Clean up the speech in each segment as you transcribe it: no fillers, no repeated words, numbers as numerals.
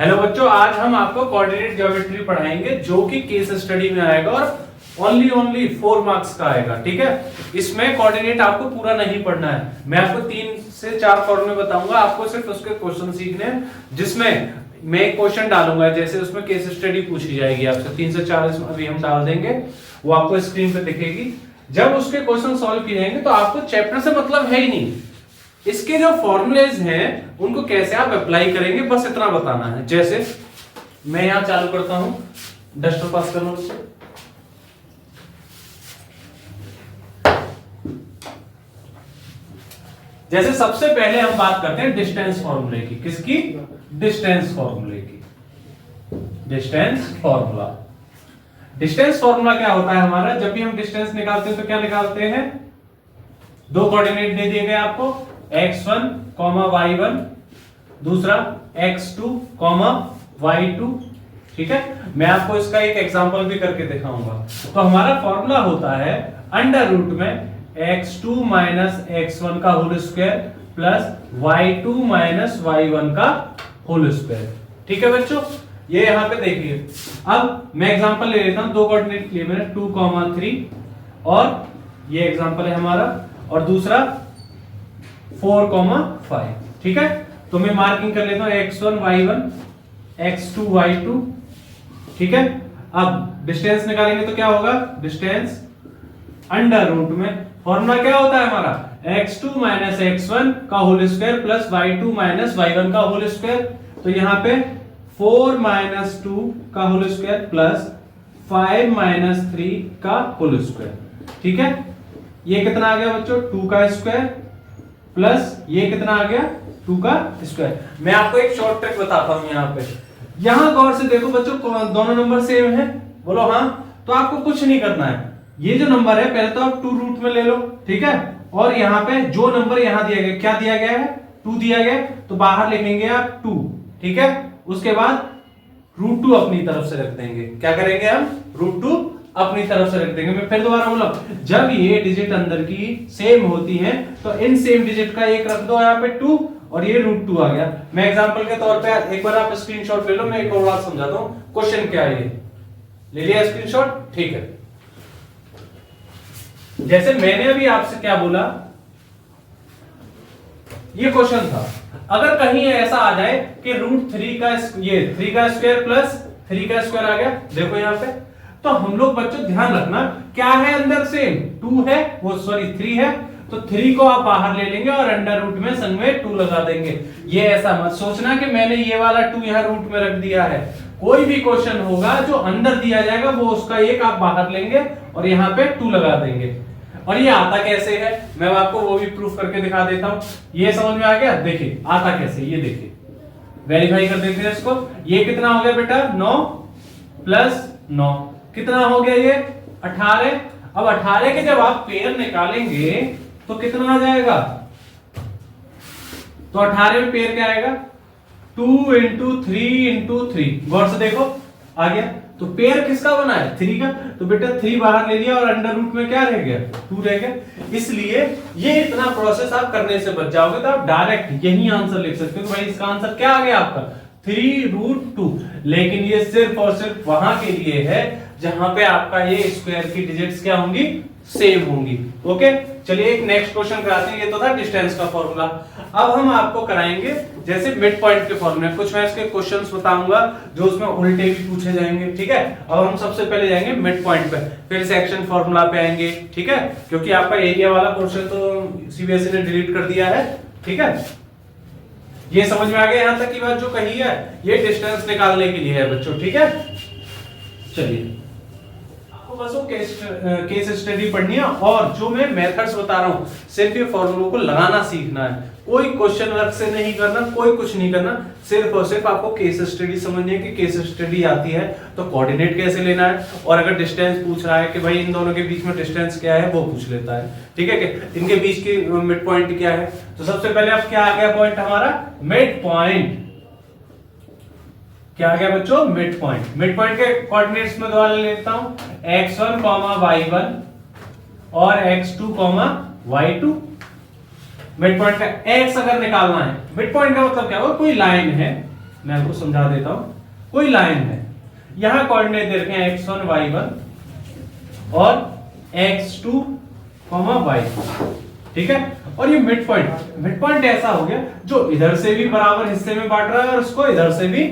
Hello बच्चों, आज हम आपको कोऑर्डिनेट ज्योमेट्री पढ़ाएंगे जो कि केस स्टडी में आएगा और ओनली 4 मार्क्स का आएगा। ठीक है, इसमें कोऑर्डिनेट आपको पूरा नहीं पढ़ना है। मैं आपको 3 से 4 फॉर्मूले बताऊंगा, आपको सिर्फ उसके क्वेश्चन सीखने हैं, जिसमें मैं एक क्वेश्चन डालूंगा, जैसे उसमें केस स्टडी पूछी जाएगी आपसे। 3 से 4 इसमें अभी हम डाल देंगे, वो आपको स्क्रीन पे दिखेगी। जब उसके क्वेश्चन सॉल्व किए जाएंगे तो आपको चैप्टर से मतलब है ही नहीं, इसके जो फॉर्मूलेज हैं उनको कैसे आप अप्लाई करेंगे, बस इतना बताना है। जैसे मैं यहां चालू करता हूं, डस्टर पास करना उससे। जैसे सबसे पहले हम बात करते हैं डिस्टेंस फॉर्मूले की। किसकी? डिस्टेंस फॉर्मूले की। डिस्टेंस फॉर्मूला, डिस्टेंस फॉर्मूला क्या होता है हमारा? जब भी हम डिस्टेंस निकालते हैं तो क्या निकालते हैं? दो कोऑर्डिनेट दे दिए गए आपको, x1, y1, दूसरा x2, y2। ठीक है, मैं आपको इसका एक एग्जांपल भी करके दिखाऊंगा। तो हमारा फॉर्मूला होता है अंडर रूट में x2 माइनस x1 का whole square plus y2 minus y1 का होल स्क्वायर। ठीक है बच्चों, ये यहां पे देखिए। अब मैं एग्जांपल ले लेता हूं, दो कोऑर्डिनेट लिए मैंने 2, 3 और ये एग्जांपल है हमारा, और दूसरा 4, 5। ठीक है, तो मैं मार्किंग कर लेता हूं x1 y1, x2 y2। ठीक है, अब डिस्टेंस निकालेंगे तो क्या होगा? डिस्टेंस अंडर रूट में फॉर्मूला क्या होता है हमारा? x2 माइनस x1 का whole square plus y2 minus y1 का होल स्क्वायर। तो यहां पे 4 माइनस 2 का होल स्क्वायर प्लस 5 माइनस 3 का होल स्क्वायर। ठीक है, ये कितना आ गया बच्चों? 2 का स्क्वायर प्लस ये कितना आ गया? 2 का स्क्वायर। मैं आपको एक शॉर्ट ट्रिक बताता हूं यहाँ पे। यहां गौर से देखो बच्चों, दोनों नंबर सेम है, बोलो हाँ। तो आपको कुछ नहीं करना है, ये जो नंबर है पहले तो आप 2 रूट में ले लो। ठीक है, और यहाँ पे जो नंबर यहाँ दिया गया, क्या दिया गया है? 2 दिया गया, तो बाहर लिखेंगे आप 2। ठीक है, उसके बाद √2 अपनी तरफ से रख देंगे। क्या करेंगे हम? √2 अपनी तरफ से रख देंगे। मैं फिर दोबारा बोला, जब ये डिजिट अंदर की सेम होती हैं तो इन सेम डिजिट का एक रख दो यहाँ पे 2, और ये √2 आ गया। मैं एग्जांपल के तौर पे एक बार आप स्क्रीनशॉट ले लो, मैं एक और बात समझाता हूं। क्वेश्चन क्या है, ये ले लिया स्क्रीनशॉट? ठीक है, जैसे मैंने अभी आपसे क्या बोला, ये क्वेश्चन था। अगर कहीं ऐसा आ जाए कि √3 का ये 3 का स्क्वायर प्लस 3 का स्क्वायर आ गया, देखो यहां पे, तो हम लोग बच्चों ध्यान रखना, क्या है अंदर सेम? 2 है, वो सॉरी 3 है, तो 3 को आप बाहर ले लेंगे और अंडर रूट में संग में 2 लगा देंगे। ये ऐसा मत सोचना कि मैंने ये वाला 2 यहां रूट में रख दिया है। कोई भी क्वेश्चन होगा जो अंदर दिया जाएगा वो उसका एक आप बाहर लेंगे और यहाँ पे 2 लगा देंगे। और ये आता कैसे है मैं आपको वो भी प्रूफ करके दिखा देता हूं। ये समझ में आ गया? देखिए आता कैसे, ये देखिए, वेरीफाई कर देते हैं इसको। ये कितना हो गया बेटा? 9 प्लस 9 कितना हो गया? ये 18। अब 18 के जब आप पेयर निकालेंगे तो कितना आ जाएगा? तो 18 में पेयर क्या आएगा? 2 इंटू 3 इंटू 3। गौर से देखो, आ गया। तो पेयर किसका बना है? 3 का। तो बेटा 3 बाहर ले लिया और अंडर रूट में क्या रह गया? 2 रह गया। इसलिए ये इतना प्रोसेस आप करने से बच जाओगे, तो आप डायरेक्ट यही आंसर लिख सकते हो। भाई इसका आंसर क्या आ गया आपका? 3√2। लेकिन ये सिर्फ और सिर्फ वहां के लिए है जहां पे आपका ये स्क्वायर की डिजिट्स क्या होंगी? सेम होंगी। ओके, चलिए एक नेक्स्ट क्वेश्चन कराते हैं। ये तो था डिस्टेंस का फॉर्मूला। अब हम आपको कराएंगे जैसे मिड पॉइंट के फॉर्मूले। कुछ मैं इसके क्वेश्चंस बताऊंगा जो उसमें उल्टे भी पूछे जाएंगे। ठीक है, अब हम सबसे पहले जाएंगे मिड पॉइंट पे, फिर सेक्शन फॉर्मूला पे आएंगे। ठीक है, क्योंकि आपका एरिया वाला क्वेश्चन तो सीबीएसई ने डिलीट कर दिया है। ठीक है, ये समझ में आ गया यहां तक की बात जो कही है? ये डिस्टेंस निकालने के लिए है बच्चों। ठीक है, चलिए आपको बस वो केस स्टडी पढ़नी है, और जो मैं मेथड्स बता रहा हूं सिर्फ ये फॉर्मूलों को लगाना सीखना है। कोई क्वेश्चन वर्क से नहीं करना, कोई कुछ नहीं करना, सिर्फ और सिर्फ आपको केस स्टडी समझनी है कि केस स्टडी आती है तो कोऑर्डिनेट कैसे लेना है, और अगर डिस्टेंस पूछ रहा है कि भाई इन दोनों के बीच में डिस्टेंस क्या है वो पूछ लेता है। ठीक है, कि इनके बीच की मिड पॉइंट क्या है। तो सबसे पहले अब क्या आ गया पॉइंट हमारा? Mid point. क्या आ गया बच्चों? Mid point. मिड पॉइंट के कोऑर्डिनेट्स में दोबारा लेता हूं, x1, y1 और x2, y2। मिड पॉइंट का x अगर निकालना है, मिड पॉइंट का मतलब क्या होगा? कोई लाइन है, मैं आपको समझा देता हूं। कोई लाइन है, यहां कोऑर्डिनेट दे रखे हैं x1 y1 और x2 y2, ठीक है। और ये मिड पॉइंट ऐसा हो गया जो इधर से भी बराबर हिस्से में बांट रहा है और उसको इधर से भी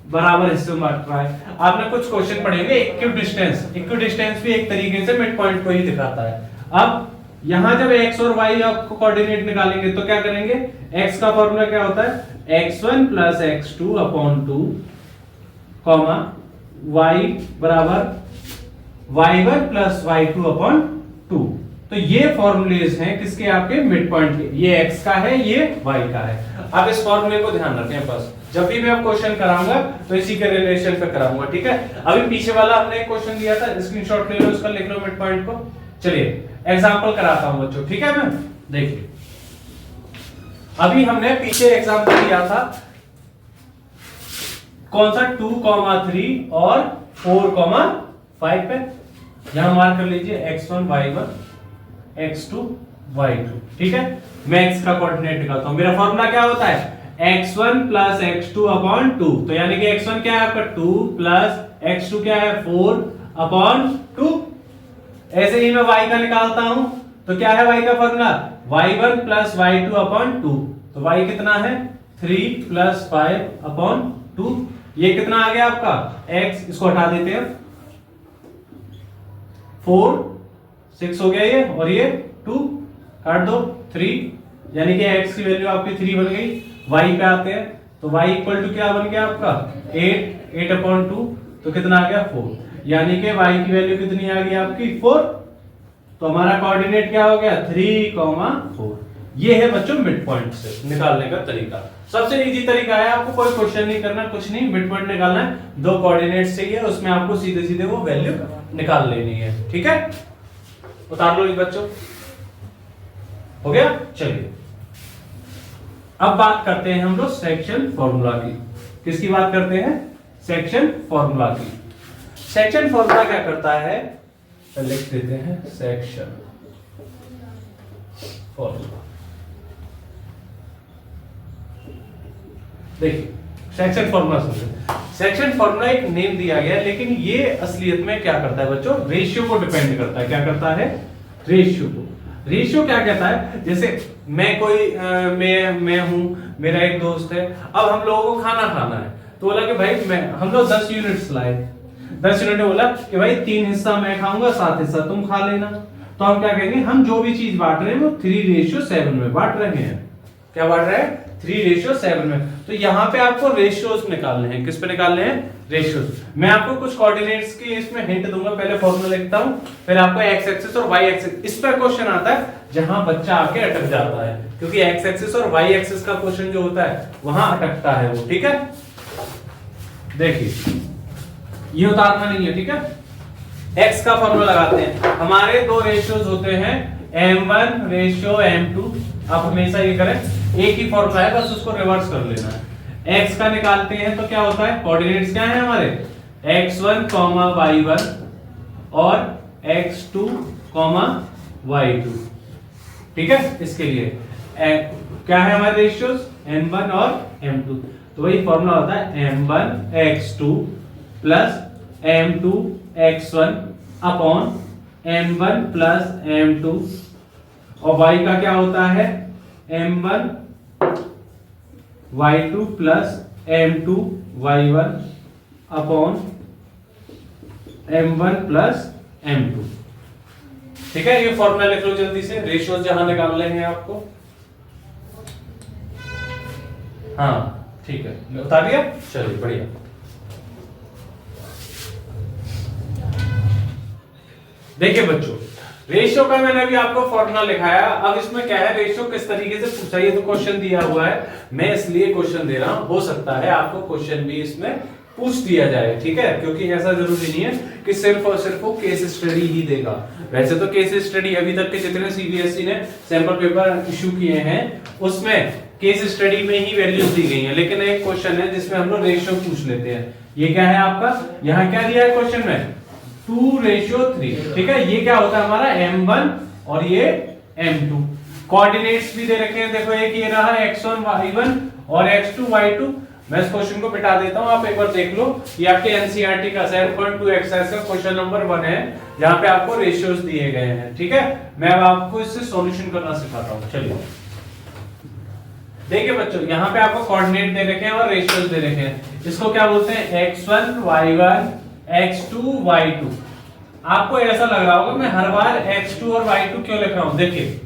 बराबर हिस्से में बांट रहा है। आपने कुछ क्वेश्चन पढ़ेंगे इक्विडिस्टेंस भी एक तरीके से मिड पॉइंट को ही दिखाता है। अब यहां जब x और y को कोऑर्डिनेट निकालेंगे तो क्या करेंगे, x का फॉर्मूला क्या होता है, x1 plus x2 upon 2 comma y बराबर y1 प्लस y2 अपॉन 2। तो ये फॉर्मूलेज हैं किसके, आपके मिड पॉइंट के। ये x का है, ये y का है। अब इस फॉर्मूले को ध्यान रखें, बस जब भी मैं क्वेश्चन कराऊंगा तो इसी के रिलेशन पे कराऊंगा, ठीक है। अभी पीछे वाला हमने एक क्वेश्चन दिया था, स्क्रीनशॉट ले लो, उसका लिख लो मिड पॉइंट को। चलिए एग्जांपल कराता हूं बच्चों, ठीक है। मैं देखिए अभी हमने पीछे एग्जांपल दिया था कौन सा, 2,3 और 4,5 पे। यहां मार्क कर लीजिए x1 y1 x2 y2, ठीक है। मैं x का कोऑर्डिनेट निकालता हूं। मेरा फॉर्मूला क्या होता है, x1 प्लस x2 अपॉन 2। तो यानी कि x1 क्या है आपका 2 प्लस x2 क्या है 4 अपॉन 2। ऐसे ही मैं y का निकालता हूं तो क्या है y का formula, y1 plus y2 upon 2। तो y कितना है 3 प्लस 5 अपॉन 2। ये कितना आ गया आपका x, इसको हटा देते हैं, 4 6 हो गया ये, और ये 2 काट दो 3, यानी कि x की वैल्यू आपकी 3 बन गई। y पे आते हैं तो y इक्वल टू क्या बन गया आपका 8 अपॉन 2, तो कितना आ गया 4, यानी कि y की वैल्यू कितनी आ गई आपकी 4। तो हमारा कोऑर्डिनेट क्या हो गया 3,4। ये है बच्चों मिड पॉइंट से निकालने का तरीका। सबसे इजी तरीका है, आपको कोई क्वेश्चन नहीं करना, कुछ नहीं, मिड पॉइंट निकालना है। दो कोऑर्डिनेट चाहिए, उसमें आपको सीधे सीधे वो वैल्यू निकाल लेनी है, ठीक है। उतार लो बच्चों, हो गया। चलिए अब बात करते हैं हम लोग सेक्शन फॉर्मूला की। किसकी बात करते हैं, सेक्शन फॉर्मूला की। सेक्शन फॉर्मूला क्या करता है, लिख देते हैं सेक्शन फॉर्मूला। देखिए सेक्शन फॉर्मूला समझे, सेक्शन फॉर्मूला एक नेम दिया गया है, लेकिन ये असलियत में क्या करता है बच्चों, रेशियो को डिपेंड करता है। क्या करता है, रेशियो को। रेशियो क्या कहता है, जैसे मैं कोई मैं हूं, मेरा एक दोस्त है, अब हम लोगों को खाना खाना है, तो बोला कि भाई हम लोग 10 यूनिट्स लाए, 10 यूनिट बोला कि भाई 3 हिस्सा मैं खाऊंगा, 7 हिस्सा तुम खा लेना। तो हम क्या कहेंगे, हम जो भी चीज बांट रहे हैं वो 3:7 में बांट रहे हैं। क्या बांट रहे हैं, 3:7 में। तो यहाँ पे आपको रेशियोज निकालने हैं। किस पे निकालने हैं, रेशियोज। मैं आपको कुछ कोऑर्डिनेट्स की इसमें हिंट दूंगा, पहले फॉर्मूला लिखता हूं, फिर आपको एक्स एक्सिस और वाई एक्सिस, इस पर क्वेश्चन आता है जहां बच्चा आके अटक जाता है, क्योंकि एक्स एक्सिस और वाई एक्सिस का क्वेश्चन जो होता है वहां अटकता है वो, ठीक है। देखिए ये उतारना नहीं है, ठीक है। एक्स का फॉर्मूला लगाते हैं, हमारे दो रेशियोज होते हैं m1 रेशियो m2। आप हमेशा ये करें, एक ही फॉर्मूला है, बस उसको रिवर्स कर लेना है। x का निकालते हैं तो क्या होता है, कोऑर्डिनेट्स क्या है हमारे, x1, y1 और x2, y2, ठीक है। इसके लिए क्या है हमारे रेशियोज, m1 और m2। तो वही फॉर्मूला होता है m1 x2 plus m2 x1 upon m1 plus m2, और y का क्या होता है m1 y2 plus m2 y1 upon m1 plus m2, ठीक है। ये फॉर्मूला लिख लो जल्दी से, रेशियोज जहां निकालने हैं आपको। हाँ ठीक है, बता दिया, चलिए बढ़िया। देखिए बच्चों, रेशियो का मैंने अभी आपको फॉर्मूला लिखाया। अब इसमें क्या है, रेशियो किस तरीके से पूछा, ये तो क्वेश्चन दिया हुआ है, मैं इसलिए क्वेश्चन दे रहा हूं, हो सकता है आपको क्वेश्चन भी इसमें पूछ दिया जाए, ठीक है। क्योंकि ऐसा जरूरी नहीं है कि सिर्फ और सिर्फ वो केस स्टडी ही देगा। वैसे तो केस स्टडी अभी तक के जितने सीबीएसई ने सैंपल पेपर इशू किए हैं उसमें केस स्टडी में ही वैल्यूज दी गई है, लेकिन एक क्वेश्चन है जिसमें हम लोग रेशियो पूछ लेते हैं। ये क्या है आपका, यहाँ क्या दिया है क्वेश्चन में 2:3, ठीक है। ये क्या होता है हमारा m1 और ये m2। कोऑर्डिनेट्स भी दे रखे हैं, देखो एक ये रहा x1 y1 और x2 y2। मैं इस क्वेश्चन को बिठा देता हूं, आप एक बार देख लो। ये आपके एनसीईआरटी का 7.2 एक्सरसाइज का क्वेश्चन नंबर 1 है, जहां पे आपको रेशियोज दिए गए हैं। ठीक है, मैं अब आपको इससे सॉल्यूशन करना सिखाता हूं। चलिए देखिए बच्चों, यहाँ पे आपको कोऑर्डिनेट दे रखे हैं और रेशियोज दे रखे हैं। इसको क्या बोलते हैं, x1 y1 x2 y2। आपको ऐसा लग रहा होगा मैं हर बार x2 और y2 क्यों लिख रहा हूं। देखिए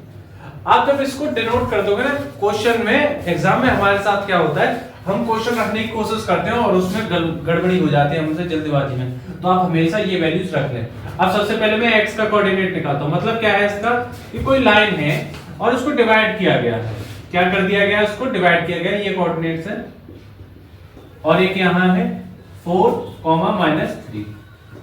आप जब इसको डिनोट कर दोगे ना क्वेश्चन में, एग्जाम में हमारे साथ क्या होता है, हम क्वेश्चन रखने की कोशिश करते हैं और उसमें गड़बड़ी हो जाती है हमसे जल्दीबाजी में, तो आप हमेशा ये वैल्यूज रख लें। अब सबसे पहले मैं x का कोऑर्डिनेट निकालता हूं। मतलब क्या है इसका, कि कोई लाइन है और उसको डिवाइड किया गया है। क्या कर दिया गया, उसको डिवाइड किया गया, ये कोऑर्डिनेट्स है और एक यहाँ है 4, -3।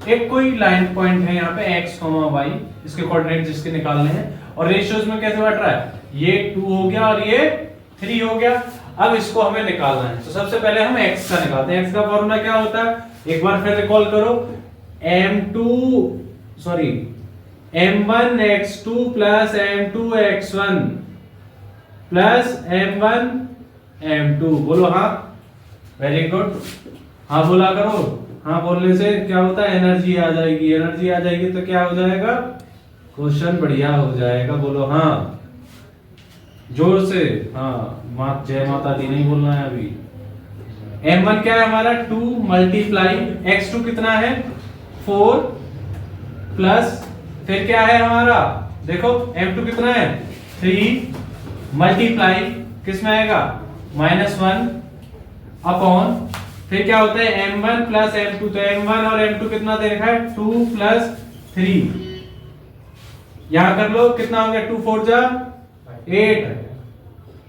एक कोई लाइन पॉइंट है यहाँ पे x, y, इसके कोऑर्डिनेट जिसके निकालने हैं। और रेशियोज में कैसे बढ़ रहा है, ये 2 हो गया और ये 3 हो गया। अब इसको हमें निकालना है, तो सबसे पहले हम x का निकालते हैं। x का फॉर्मूला क्या होता है, एक बार फिर रिकॉल करो, m1 x2 plus m2 x1 plus m1 m2। बोलो हाँ, वेरी गुड, हाँ बोला करो। हाँ बोलने से क्या होता है, एनर्जी आ जाएगी। एनर्जी आ जाएगी तो क्या हो जाएगा, क्वेश्चन बढ़िया हो जाएगा। बोलो हाँ जोर से, हाँ जय माता दी नहीं बोलना है अभी। m1 क्या है हमारा, 2 मल्टीप्लाई x2 कितना है 4 प्लस फिर क्या है हमारा, देखो m2 कितना है 3 मल्टीप्लाई किस में आएगा -1 अपॉन फिर क्या होता है m1 प्लस m2। तो m1 और m2 कितना दे रखा है 2 प्लस 3। यहां कर लो कितना हो गया, 2 4 जा 8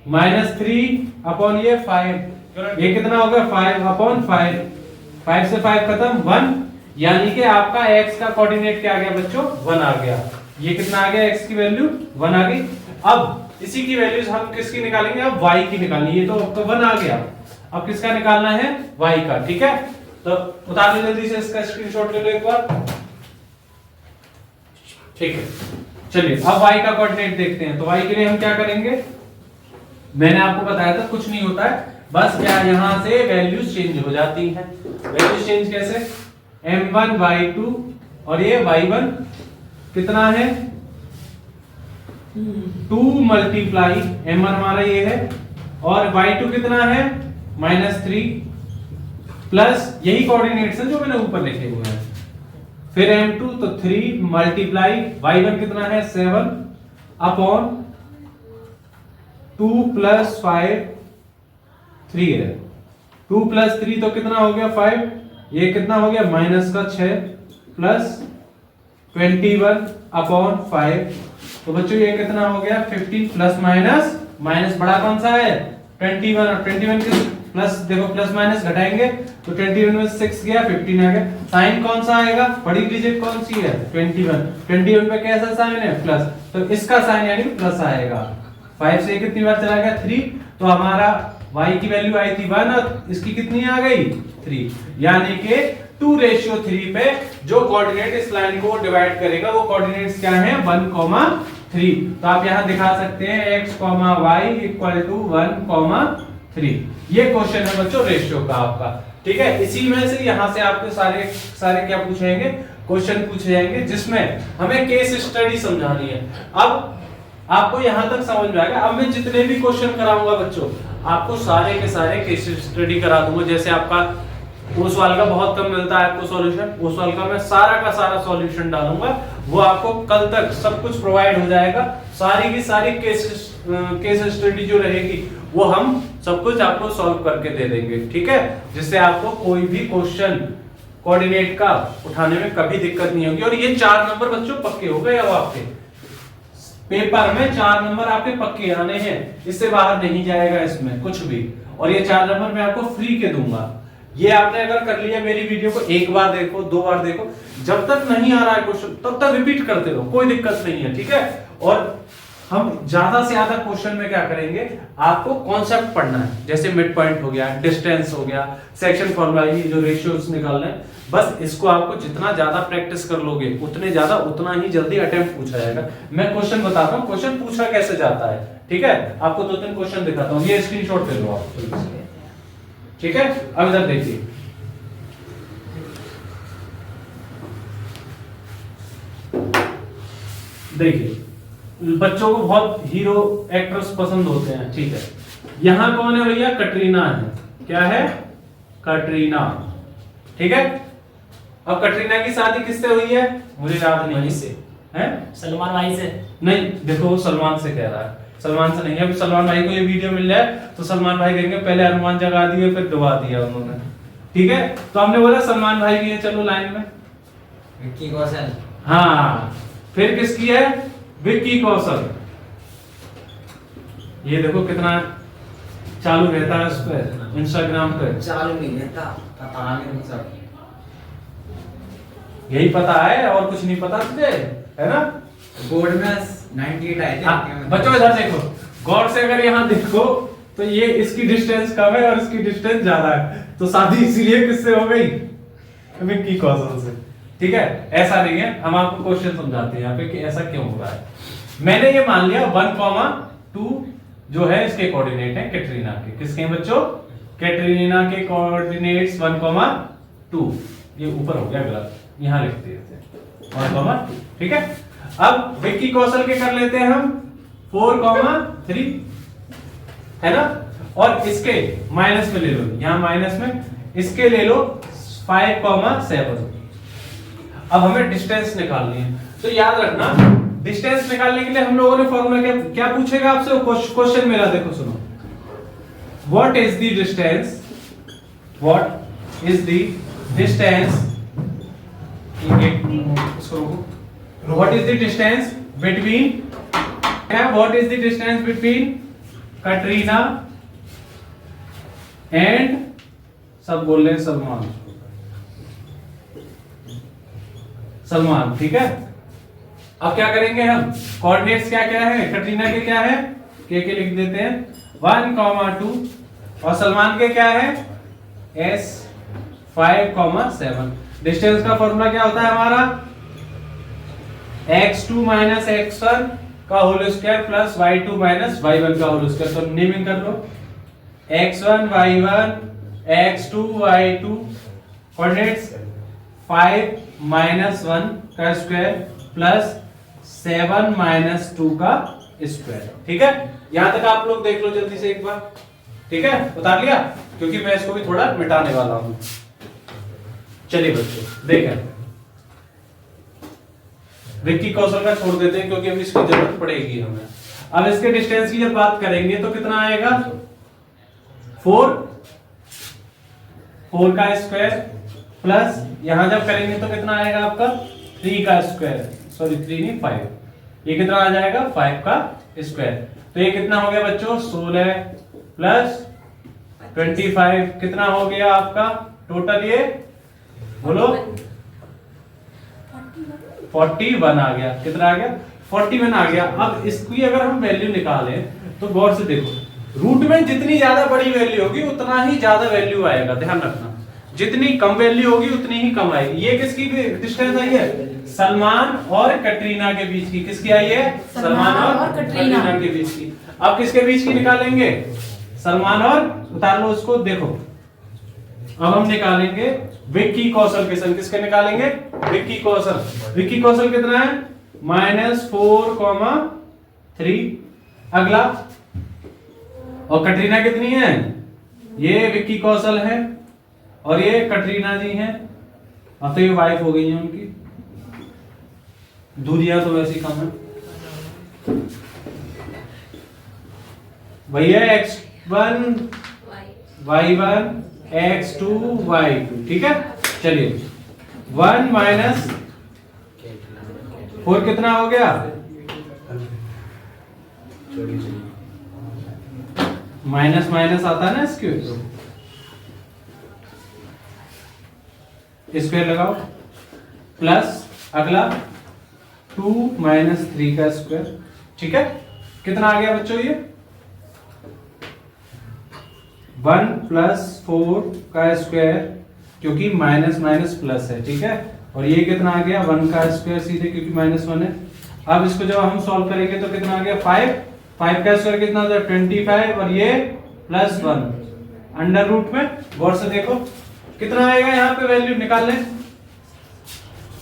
-3 अपॉन ये 5। ये कितना हो गया 5 अपॉन 5। 5 से 5 खत्म 1, यानी कि आपका x का कोऑर्डिनेट क्या आ गया बच्चों, 1 आ गया। ये कितना आ गया, x की वैल्यू 1 आ गई। अब इसी की वैल्यूज हम किसकी निकालेंगे, अब y की निकालनी। ये तो आपका 1 आ गया, अब किसका निकालना है, y का। ठीक है, तो उतार लो जल्दी से, इसका स्क्रीनशॉट ले लो एक बार। ठीक है, चलिए अब y का कोऑर्डिनेट देखते हैं। तो y के लिए हम क्या करेंगे, मैंने आपको बताया था कुछ नहीं होता है, बस क्या यहां से वैल्यूज चेंज हो जाती हैं। वैल्यूज चेंज कैसे, m1 y2 और ये y1 कितना है 2 मल्टीप्लाई m1 हमारा ये है और y2 कितना है -3 प्लस यही कोऑर्डिनेट्स हैं जो मैंने ऊपर लिखे हुए हैं। फिर m2 तो 3 मल्टीप्लाई y1 कितना है 7 अपॉन 2 प्लस 5 3 है। 2 प्लस 3 तो कितना हो गया 5, ये कितना हो गया -6 प्लस 21 अपॉन 5। तो बच्चों ये कितना हो गया 15 प्लस माइनस बड़ा कौन सा है 21 और 21 के प्लस देखो प्लस माइनस घटाएंगे तो 21 में 6 गया 15 आ गया। साइन कौन सा आएगा, बड़ी डिजिट कौन सी है 21 पे कैसा साइन है प्लस, तो इसका साइन यानी प्लस आएगा। 5 से कितनी बार चला गया 3, तो हमारा y की वैल्यू आई थी 1 और इसकी कितनी आ गई 3, यानी कि 2:3 पे जो कोऑर्डिनेट इस लाइन को डिवाइड करेगा वो कोऑर्डिनेट्स क्या है 1,3। तो आप यहां दिखा सकते हैं x, y = 1,3। ये क्वेश्चन है बच्चों रेशियो का आपका। ठीक है, इसी में से यहां से आपको सारे क्या पूछेंगे, क्वेश्चन पूछे जाएंगे जिसमें हमें केस स्टडी समझानी है। अब आपको यहां तक समझ में आएगा। अब मैं जितने भी क्वेश्चन कराऊंगा बच्चों आपको सारे के सारे केस स्टडी करा दूंगा। जैसे आपका उस सवाल का बहुत कम मिलता है आपको सॉल्यूशन, उस सवाल का मैं सारा का सारा सॉल्यूशन डालूंगा, वो आपको कल तक सब कुछ प्रोवाइड हो जाएगा। सारी की सारी केस स्टडी जो रहेगी वो हम सब कुछ आपको सॉल्व करके दे देंगे। ठीक है, जिससे आपको कोई भी क्वेश्चन कोऑर्डिनेट का उठाने में कभी दिक्कत नहीं होगी। और ये 4 नंबर बच्चों पक्के हो गए। अब आपके पेपर में 4 नंबर आपके पक्के आने हैं, इससे बाहर नहीं जाएगा इसमें कुछ भी। और ये 4 नंबर मैं आपको फ्री के दूंगा। ये आपने अगर कर लिया मेरी वीडियो को 1 बार देखो 2 बार देखो, जब तक नहीं आ रहा है क्वेश्चन तब तक रिपीट करते रहो, कोई दिक्कत नहीं है। ठीक है, और हम ज्यादा से ज्यादा क्वेश्चन में क्या करेंगे, आपको कॉन्सेप्ट पढ़ना है। जैसे मिड पॉइंट हो गया, डिस्टेंस हो गया, सेक्शन फॉर्मूला, ये जो रेशियोज निकालना है, बस इसको आपको जितना ज्यादा प्रैक्टिस कर लोगे उतना ही जल्दी अटेम्प्ट पूछा जाएगा। मैं क्वेश्चन बताता हूँ क्वेश्चन पूछा कैसे जाता है। ठीक है, आपको 2-3 क्वेश्चन दिखाता हूँ, ये स्क्रीनशॉट ले लो आप। ठीक है, अब इधर देखिए, देखिए बच्चों को बहुत हीरो एक्ट्रेस पसंद होते हैं, ठीक है। यहां कौन है भैया? कटरीना है। क्या है? कटरीना, ठीक है। अब कटरीना की शादी किससे हुई है? मुझे याद नहीं से है, सलमान भाई से नहीं, देखो वो सलमान से कह रहा है, सलमान से नहीं है। अभी सलमान भाई को ये वीडियो मिल जाए तो सलमान भाई कहेंगे पहले अनुमान जगा दिए फिर दबा दिया उन्होंने, ठीक है। तो हमने बोला सलमान भाई की है, चलो लाइन में। विक्की कौशल, हाँ, फिर किसकी है? विक्की कौशल। ये देखो कितना चालू रहता है उस पर, इंस्टाग्राम पे। चालू नहीं रहता, पता नहीं सब, यही पता है और कुछ नहीं पता तुझे, है ना? बोर्ड में 98 आए थे। हाँ, बच्चों इधर देखो, गौर से अगर यहाँ देखो तो ये इसकी डिस्टेंस कम है और इसकी डिस्टेंस ज्यादा है, तो शादी इसीलिए किससे हो गई? विक्की कौशल से, ठीक है। ऐसा नहीं है, हम आपको क्वेश्चन समझाते हैं यहाँ पे कि ऐसा क्यों हो रहा है। मैंने ये मान लिया 1,2 जो है इसके कोऑर्डिनेट है कैटरीना के। किसके हैं बच्चों? कैटरीना के कोऑर्डिनेट्स 1,2। ये ऊपर हो गया गलत, यहाँ लिख देते हैं 1,2, ठीक है। अब विक्की कौशल के कर लेते हैं हम 4,3, है ना। और इसके माइनस में ले लो, यहाँ माइनस में इसके ले लो 5,7। अब हमें डिस्टेंस निकालनी है, तो याद रखना डिस्टेंस निकालने के लिए हम लोगों ने फॉर्मूला क्या पूछेगा आपसे? क्वेश्चन मेरा देखो, सुनो। What is the distance, what is the distance, what is the distance between, what is the distance between Katrina and, सब बोल रहे हैं सलमान, सलमान, ठीक है। अब क्या करेंगे हम? कोऑर्डिनेट्स क्या क्या है? कटरीना के क्या है? के लिख देते हैं 1,2 और सलमान के क्या है? S 5,7। डिस्टेंस का फॉर्मूला क्या होता है हमारा? x2 माइनस x1 का whole square plus y2 minus y1 का होल स्क्वायर। तो नेमिंग कर लो, x1 y1 x2 y2, coordinates 5 minus 1 का स्क्वायर प्लस 7 माइनस 2 का स्क्वायर, ठीक है। यहां तक आप लोग देख लो जल्दी से एक बार, ठीक है, उतार लिया, क्योंकि मैं इसको भी थोड़ा मिटाने वाला हूं। चलिए बच्चों देखें, विक्की कौशल का छोड़ देते हैं क्योंकि अब इसकी जरूरत पड़ेगी हमें। अब इसके डिस्टेंस की जब बात करेंगे तो कितना आएगा? 4 का स्क्वायर प्लस यहां जब करेंगे तो कितना आएगा आपका? 3 का स्क्वायर, सॉरी 3 नहीं 5। ये कितना आ जाएगा? 5 का स्क्वायर। तो ये कितना हो गया बच्चों? 16 प्लस 25 कितना हो गया आपका टोटल? ये बोलो 41 आ गया। कितना आ गया? 41 आ गया। अब इसकी अगर हम वैल्यू निकालें तो गौर से देखो, रूट में जितनी ज्यादा बड़ी वैल्यू होगी उतना ही ज्यादा वैल्यू आएगा, ध्यान रखना। जितनी कम वैल्यू होगी उतनी ही कम आएगी। ये किसकी डिस्टेंस आई है? सलमान और कटरीना के बीच की। किसकी आई है? सलमान और कटरीना के बीच की। अब किसके बीच की निकालेंगे? सलमान और, उतार लो उसको, देखो अब हम निकालेंगे विक्की कौशल के संग। किसके निकालेंगे? विक्की कौशल। विक्की कौशल कितना है? -4,3। अगला, और कटरीना कितनी है? ये विक्की कौशल है और ये कटरीना जी हैं। अब तो ये वाइफ हो गई है उनकी, दूरियां तो वैसी कम है। भैया x1 y1 x2 y2, ठीक है। चलिए 1 माइनस 4 कितना हो गया? माइनस माइनस आता है ना स्क्वायर लगाओ, प्लस अगला 2 माइनस 3 का स्क्वायर, ठीक है। कितना आ गया बच्चों? ये 1 प्लस 4 का स्क्वायर, क्योंकि माइनस माइनस प्लस है, ठीक है। और ये कितना आ गया? 1 का स्क्वायर सीधे, क्योंकि -1 है। अब इसको जब हम सॉल्व करेंगे तो कितना आ गया? 5 का स्क्वायर कितना होता है? 25, और ये +1 अंडर रूट में, गौर से देखो कितना आएगा, यहाँ पे वैल्यू निकाल लें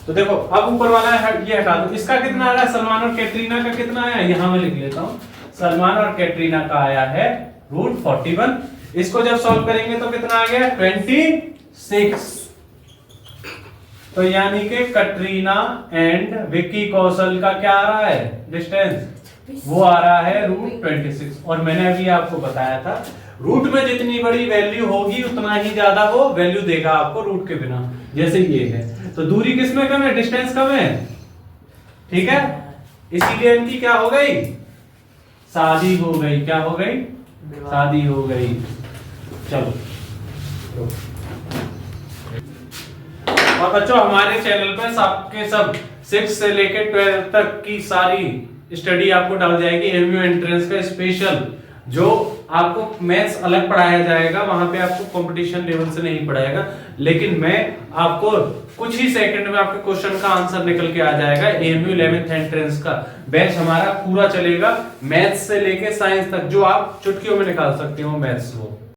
तो देखो अब ऊपर वाला ये हटा दो, इसका कितना आ रहा है, सलमान और कैटरीना का कितना आया, यहां मैं लिख लेता हूं, सलमान और कैटरीना का आया है √41। इसको जब सॉल्व करेंगे तो कितना आ गया 26। तो यानी कि कटरीना एंड विक्की कौशल का क्या आ रहा है डिस्टेंस, वो आ रहा है √26। और मैंने अभी आपको बताया था रूट में जितनी बड़ी वैल्यू होगी उतना ही ज्यादा वो वैल्यू देगा आपको रूट के बिना, जैसे ये है। तो दूरी किसमें कम है, डिस्टेंस कम है, ठीक है, इसीलिए इनकी क्या हो गई, शादी हो गई। क्या हो गई, शादी हो गई। चलो और बच्चों हमारे चैनल पर सबके सब 6 से लेकर 12 तक की सारी स्टडी आपको डाल जाएगी। एमयू एंट्रेंस का स्पेशल, जो आपको मैथ्स अलग पढ़ाया जाएगा, वहां पे आपको कंपटीशन लेवल से नहीं पढ़ाएगा, लेकिन मैं आपको कुछ ही सेकंड में आपके क्वेश्चन का आंसर निकल के आ जाएगा। एमयू 11th एंट्रेंस का बैच हमारा पूरा चलेगा, मैथ्स से लेके साइंस तक, जो आप चुटकियों में निकाल सकते हो मैथ्स वो।